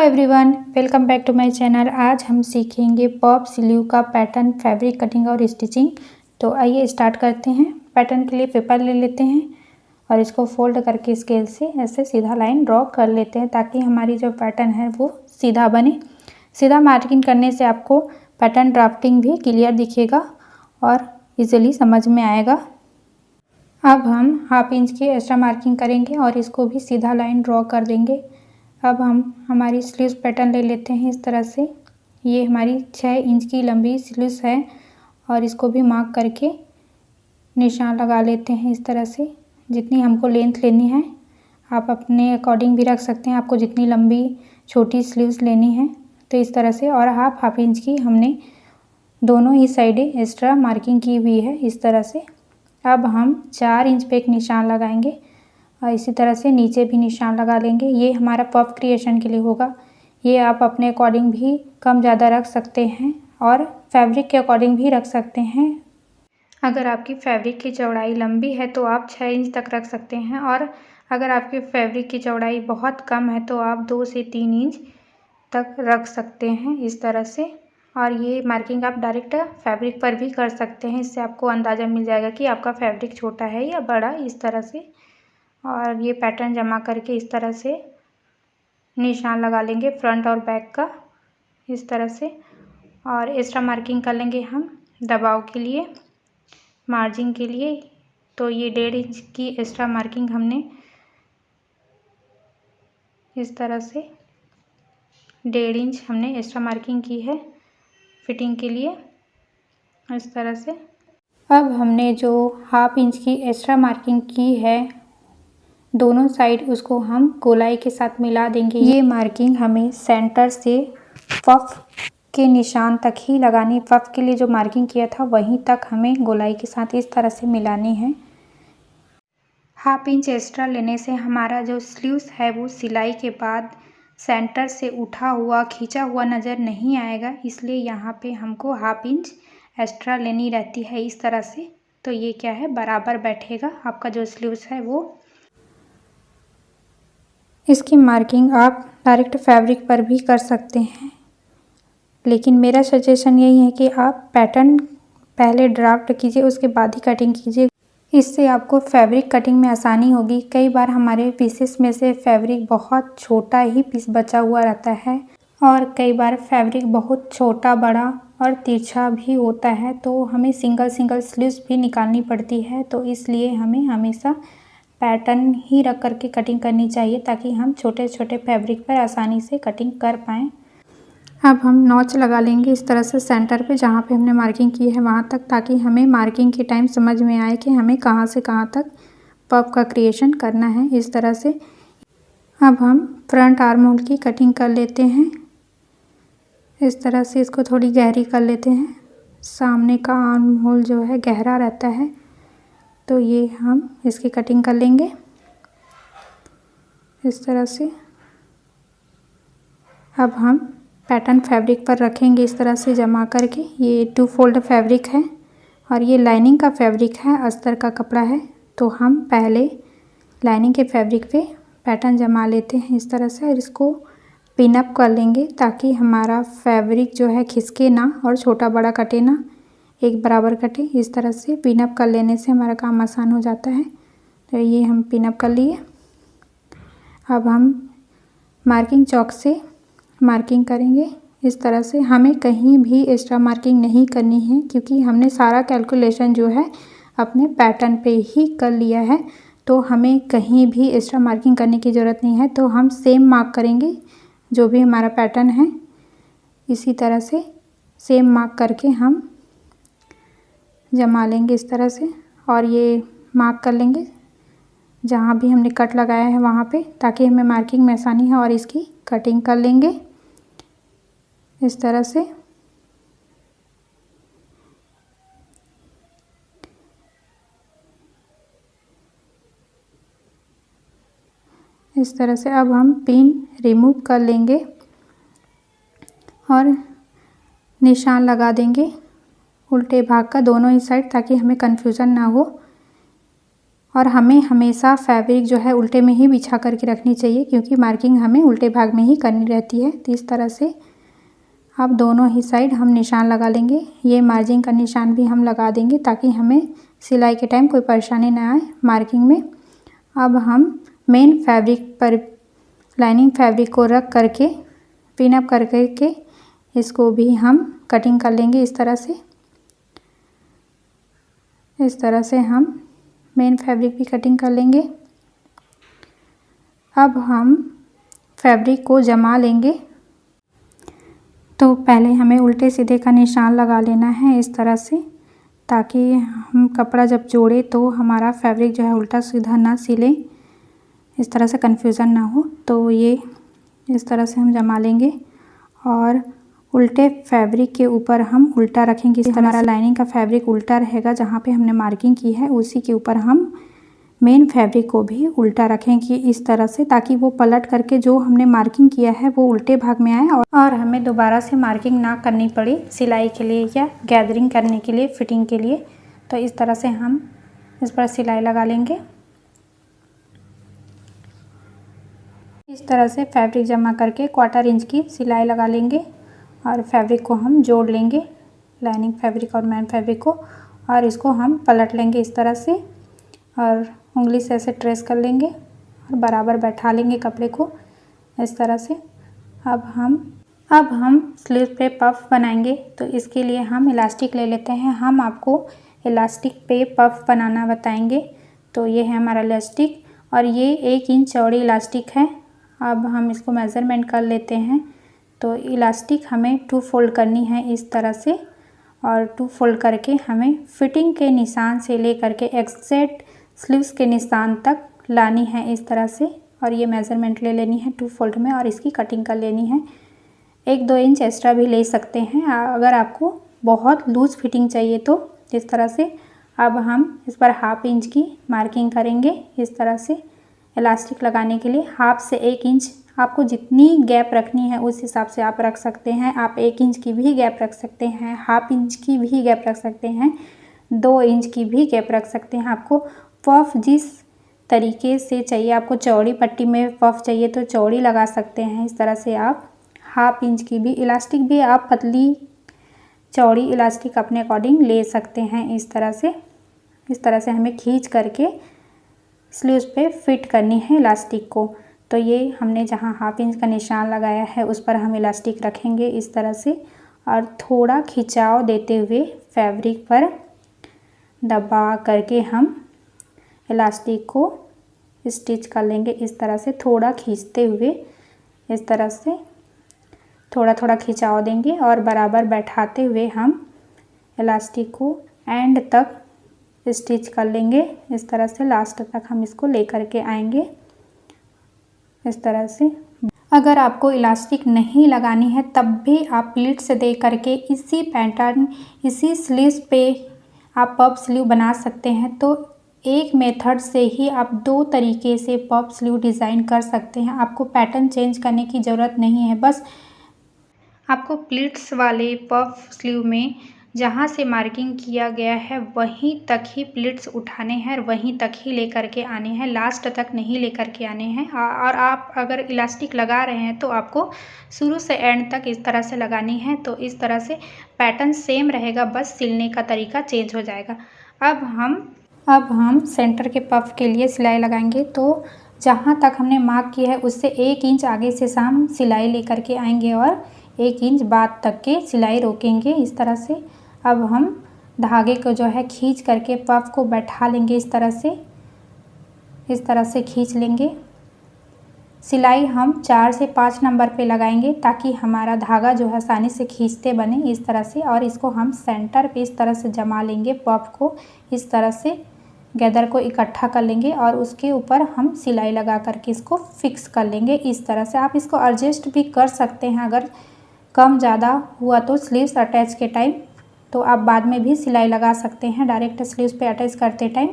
Everyone, welcome back to my channel. आज हम सीखेंगे पॉप स्लीव का पैटर्न, फैब्रिक कटिंग और स्टिचिंग। तो आइए स्टार्ट करते हैं। पैटर्न के लिए पेपर ले लेते हैं और इसको फोल्ड करके स्केल से ऐसे सीधा लाइन ड्रॉ कर लेते हैं ताकि हमारी जो पैटर्न है वो सीधा बने। सीधा मार्किंग करने से आपको पैटर्न ड्राफ्टिंग भी क्लियर दिखेगा और इजीली समझ में आएगा। अब हम हाफ इंच की एक्स्ट्रा मार्किंग करेंगे और इसको भी सीधा लाइन ड्रॉ कर देंगे। अब हम हमारी स्लीव्स पैटर्न ले लेते हैं इस तरह से। ये हमारी 6 इंच की लंबी स्लीव्स है और इसको भी मार्क करके निशान लगा लेते हैं इस तरह से। जितनी हमको लेंथ लेनी है आप अपने अकॉर्डिंग भी रख सकते हैं, आपको जितनी लंबी छोटी स्लीव्स लेनी है तो इस तरह से। और हाफ इंच की हमने दोनों ही साइडें एक्स्ट्रा मार्किंग की हुई है इस तरह से। अब हम 4 इंच पे एक निशान लगाएंगे और इसी तरह से नीचे भी निशान लगा लेंगे। ये हमारा पफ क्रिएशन के लिए होगा। ये आप अपने अकॉर्डिंग भी कम ज़्यादा रख सकते हैं और फैब्रिक के अकॉर्डिंग भी रख सकते हैं। अगर आपकी फैब्रिक की चौड़ाई लंबी है तो आप 6 इंच तक रख सकते हैं और अगर आपकी फैब्रिक की चौड़ाई बहुत कम है तो आप 2 से 3 इंच तक रख सकते हैं इस तरह से। और ये मार्किंग आप डायरेक्ट फैब्रिक पर भी कर सकते हैं। इससे आपको अंदाज़ा मिल जाएगा कि आपका फैब्रिक छोटा है या बड़ा इस तरह से। और ये पैटर्न जमा करके इस तरह से निशान लगा लेंगे फ्रंट और बैक का इस तरह से। और एक्स्ट्रा मार्किंग कर लेंगे हम दबाव के लिए, मार्जिन के लिए। तो ये 1.5 इंच की एक्स्ट्रा मार्किंग हमने इस तरह से 1.5 इंच हमने एक्स्ट्रा मार्किंग की है फिटिंग के लिए इस तरह से। अब हमने जो हाफ इंच की एक्स्ट्रा मार्किंग की है दोनों साइड, उसको हम गोलाई के साथ मिला देंगे। ये मार्किंग हमें सेंटर से पफ के निशान तक ही लगानी। पफ के लिए जो मार्किंग किया था वहीं तक हमें गोलाई के साथ इस तरह से मिलानी है। हाफ इंच एक्स्ट्रा लेने से हमारा जो स्लीव्स है वो सिलाई के बाद सेंटर से उठा हुआ खींचा हुआ नज़र नहीं आएगा, इसलिए यहाँ पे हमको हाफ इंच एक्स्ट्रा लेनी रहती है इस तरह से। तो ये क्या है, बराबर बैठेगा आपका जो स्लीव्स है वो। इसकी मार्किंग आप डायरेक्ट फैब्रिक पर भी कर सकते हैं, लेकिन मेरा सजेशन यही है कि आप पैटर्न पहले ड्राफ्ट कीजिए उसके बाद ही कटिंग कीजिए। इससे आपको फैब्रिक कटिंग में आसानी होगी। कई बार हमारे पीसेस में से फैब्रिक बहुत छोटा ही पीस बचा हुआ रहता है और कई बार फैब्रिक बहुत छोटा, बड़ा और तिरछा भी होता है, तो हमें सिंगल स्लीव्स भी निकालनी पड़ती है। तो इसलिए हमें हमेशा पैटर्न ही रख करके कटिंग करनी चाहिए ताकि हम छोटे छोटे फैब्रिक पर आसानी से कटिंग कर पाएँ। अब हम नॉच लगा लेंगे इस तरह से सेंटर पे जहाँ पे हमने मार्किंग की है वहाँ तक, ताकि हमें मार्किंग के टाइम समझ में आए कि हमें कहाँ से कहाँ तक पफ का क्रिएशन करना है इस तरह से। अब हम फ्रंट आर्म होल की कटिंग कर लेते हैं इस तरह से। इसको थोड़ी गहरी कर लेते हैं। सामने का आर्म होल जो है गहरा रहता है, तो ये हम इसकी कटिंग कर लेंगे इस तरह से। अब हम पैटर्न फैब्रिक पर रखेंगे इस तरह से जमा करके। ये 2 फोल्ड फैब्रिक है और ये लाइनिंग का फैब्रिक है, अस्तर का कपड़ा है। तो हम पहले लाइनिंग के फैब्रिक पे पैटर्न जमा लेते हैं इस तरह से और इसको पिन अप कर लेंगे ताकि हमारा फैब्रिक जो है खिसके ना और छोटा बड़ा कटे ना, एक बराबर कटे। इस तरह से पिन अप कर लेने से हमारा काम आसान हो जाता है। तो ये हम पिन अप कर लिए। अब हम मार्किंग चॉक से मार्किंग करेंगे इस तरह से। हमें कहीं भी एक्स्ट्रा मार्किंग नहीं करनी है क्योंकि हमने सारा कैलकुलेशन जो है अपने पैटर्न पे ही कर लिया है, तो हमें कहीं भी एक्स्ट्रा मार्किंग करने की ज़रूरत नहीं है। तो हम सेम मार्क करेंगे जो भी हमारा पैटर्न है, इसी तरह से सेम मार्क करके हम जमा लेंगे इस तरह से। और ये मार्क कर लेंगे जहाँ भी हमने कट लगाया है वहाँ पे, ताकि हमें मार्किंग में आसानी है। और इसकी कटिंग कर लेंगे इस तरह से। इस तरह से अब हम पिन रिमूव कर लेंगे और निशान लगा देंगे उल्टे भाग का दोनों ही साइड, ताकि हमें कन्फ्यूज़न ना हो। और हमें हमेशा फैब्रिक जो है उल्टे में ही बिछा करके रखनी चाहिए, क्योंकि मार्किंग हमें उल्टे भाग में ही करनी रहती है। तो इस तरह से अब दोनों ही साइड हम निशान लगा लेंगे। ये मार्जिन का निशान भी हम लगा देंगे ताकि हमें सिलाई के टाइम कोई परेशानी ना आए मार्किंग में। अब हम मेन फैब्रिक पर लाइनिंग फैब्रिक को रख करके पिन अप कर करके इसको भी हम कटिंग कर लेंगे। इस तरह से हम मेन फैब्रिक भी कटिंग कर लेंगे। अब हम फैब्रिक को जमा लेंगे। तो पहले हमें उल्टे सीधे का निशान लगा लेना है इस तरह से, ताकि हम कपड़ा जब जोड़े तो हमारा फैब्रिक जो है उल्टा सीधा ना सिले, इस तरह से कन्फ्यूज़न ना हो। तो ये इस तरह से हम जमा लेंगे और उल्टे फैब्रिक के ऊपर हम उल्टा रखेंगे। इस हमारा लाइनिंग का फैब्रिक उल्टा रहेगा, जहाँ पे हमने मार्किंग की है उसी के ऊपर हम मेन फैब्रिक को भी उल्टा रखेंगे इस तरह से, ताकि वो पलट करके जो हमने मार्किंग किया है वो उल्टे भाग में आए और हमें दोबारा से मार्किंग ना करनी पड़े सिलाई के लिए या गैदरिंग करने के लिए, फिटिंग के लिए। तो इस तरह से हम इस पर सिलाई लगा लेंगे। इस तरह से फैब्रिक जमा करके 1/4 इंच की सिलाई लगा लेंगे और फैब्रिक को हम जोड़ लेंगे, लाइनिंग फैब्रिक और मेन फैब्रिक को, और इसको हम पलट लेंगे इस तरह से और उंगली से ऐसे ट्रेस कर लेंगे और बराबर बैठा लेंगे कपड़े को इस तरह से। अब हम स्लीव पे पफ बनाएंगे। तो इसके लिए हम इलास्टिक ले लेते हैं। हम आपको इलास्टिक पे पफ बनाना बताएंगे। तो ये है हमारा इलास्टिक और ये 1 इंच चौड़ी इलास्टिक है। अब हम इसको मेज़रमेंट कर लेते हैं। तो इलास्टिक हमें 2 फोल्ड करनी है इस तरह से, और 2 फोल्ड करके हमें फिटिंग के निशान से लेकर के एग्जैक्ट स्लीव्स के निशान तक लानी है इस तरह से। और ये मेज़रमेंट ले लेनी है 2 फोल्ड में और इसकी कटिंग कर लेनी है। 1-2 इंच एक्स्ट्रा भी ले सकते हैं अगर आपको बहुत लूज़ फिटिंग चाहिए तो इस तरह से। अब हम इस पर 1/2 इंच की मार्किंग करेंगे इस तरह से। इलास्टिक लगाने के लिए 1/2 से 1 इंच आपको जितनी गैप रखनी है उस हिसाब से आप रख सकते हैं। आप 1 इंच की भी गैप रख सकते हैं, 1/2 इंच की भी गैप रख सकते हैं, 2 इंच की भी गैप रख सकते हैं। आपको पफ जिस तरीके से चाहिए, आपको चौड़ी पट्टी में पफ चाहिए तो चौड़ी लगा सकते हैं इस तरह से। आप 1/2 इंच की भी इलास्टिक भी आप पतली चौड़ी इलास्टिक अपने अकॉर्डिंग ले सकते हैं इस तरह से। इस तरह से हमें खींच करके स्लीव्स पे फिट करनी है इलास्टिक को। तो ये हमने जहाँ 1/2 इंच का निशान लगाया है उस पर हम इलास्टिक रखेंगे इस तरह से और थोड़ा खिंचाव देते हुए फैब्रिक पर दबा करके हम इलास्टिक को स्टिच कर लेंगे इस तरह से। थोड़ा खींचते हुए इस तरह से थोड़ा थोड़ा खिंचाव देंगे और बराबर बैठाते हुए हम इलास्टिक को एंड तक स्टिच कर लेंगे इस तरह से। लास्ट तक हम इसको लेकर के आएंगे इस तरह से। अगर आपको इलास्टिक नहीं लगानी है तब भी आप प्लीट्स दे करके इसी पैटर्न, इसी स्लीव्स पे आप पफ स्लीव बना सकते हैं। तो एक मेथड से ही आप 2 तरीके से पफ स्लीव डिज़ाइन कर सकते हैं। आपको पैटर्न चेंज करने की ज़रूरत नहीं है। बस आपको प्लीट्स वाले पफ स्लीव में जहाँ से मार्किंग किया गया है वहीं तक ही प्लीट्स उठाने हैं और वहीं तक ही लेकर के आने हैं, लास्ट तक नहीं लेकर के आने हैं। और आप अगर इलास्टिक लगा रहे हैं तो आपको शुरू से एंड तक इस तरह से लगानी है। तो इस तरह से पैटर्न सेम रहेगा, बस सिलने का तरीका चेंज हो जाएगा। अब हम सेंटर के पफ के लिए सिलाई लगाएंगे। तो जहाँ तक हमने मार्क किया है उससे 1 इंच आगे से हम सिलाई लेकर के आएंगे और 1 इंच बाद तक के सिलाई रोकेंगे इस तरह से। अब हम धागे को जो है खींच करके पफ को बैठा लेंगे इस तरह से खींच लेंगे। सिलाई हम 4 से 5 नंबर पे लगाएंगे ताकि हमारा धागा जो है आसानी से खींचते बने इस तरह से। और इसको हम सेंटर पे इस तरह से जमा लेंगे, पफ को इस तरह से गैदर को इकट्ठा कर लेंगे और उसके ऊपर हम सिलाई लगा करके इसको फिक्स कर लेंगे इस तरह से। आप इसको एडजस्ट भी कर सकते हैं, अगर कम ज़्यादा हुआ तो स्लीव्स अटैच के टाइम तो आप बाद में भी सिलाई लगा सकते हैं, डायरेक्ट स्लीव्स पे अटैच करते टाइम,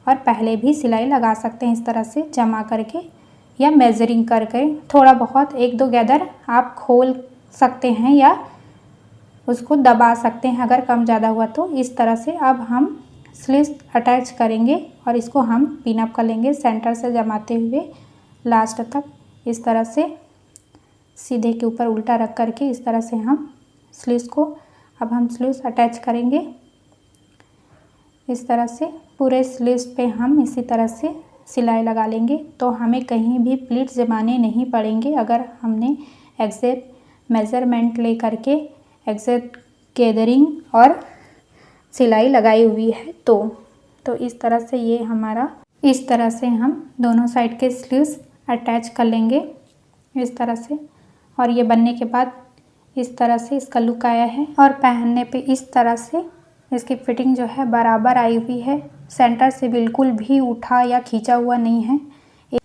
और पहले भी सिलाई लगा सकते हैं इस तरह से जमा करके या मेजरिंग करके। थोड़ा बहुत 1-2 गैदर आप खोल सकते हैं या उसको दबा सकते हैं अगर कम ज़्यादा हुआ तो इस तरह से। अब हम स्लीव्स अटैच करेंगे और इसको हम पिन अप कर लेंगे सेंटर से जमाते हुए लास्ट तक। इस तरह से सीधे के ऊपर उल्टा रख करके इस तरह से हम स्लीव्स को अब हम स्लीव्स अटैच करेंगे। इस तरह से पूरे स्लीव्स पे हम इसी तरह से सिलाई लगा लेंगे, तो हमें कहीं भी प्लीट्स जमाने नहीं पड़ेंगे अगर हमने एग्जैक्ट मेज़रमेंट ले करके एग्जैक्ट गैदरिंग और सिलाई लगाई हुई है। तो इस तरह से ये हमारा, इस तरह से हम दोनों साइड के स्लीव्स अटैच कर लेंगे इस तरह से। और ये बनने के बाद इस तरह से इसका लुक आया है और पहनने पे इस तरह से इसकी फिटिंग जो है बराबर आई हुई है, सेंटर से बिल्कुल भी उठा या खींचा हुआ नहीं है,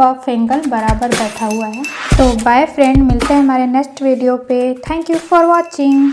पफ एंगल बराबर बैठा हुआ है। तो बाय फ्रेंड, मिलते हैं हमारे नेक्स्ट वीडियो पे। Thank you for watching.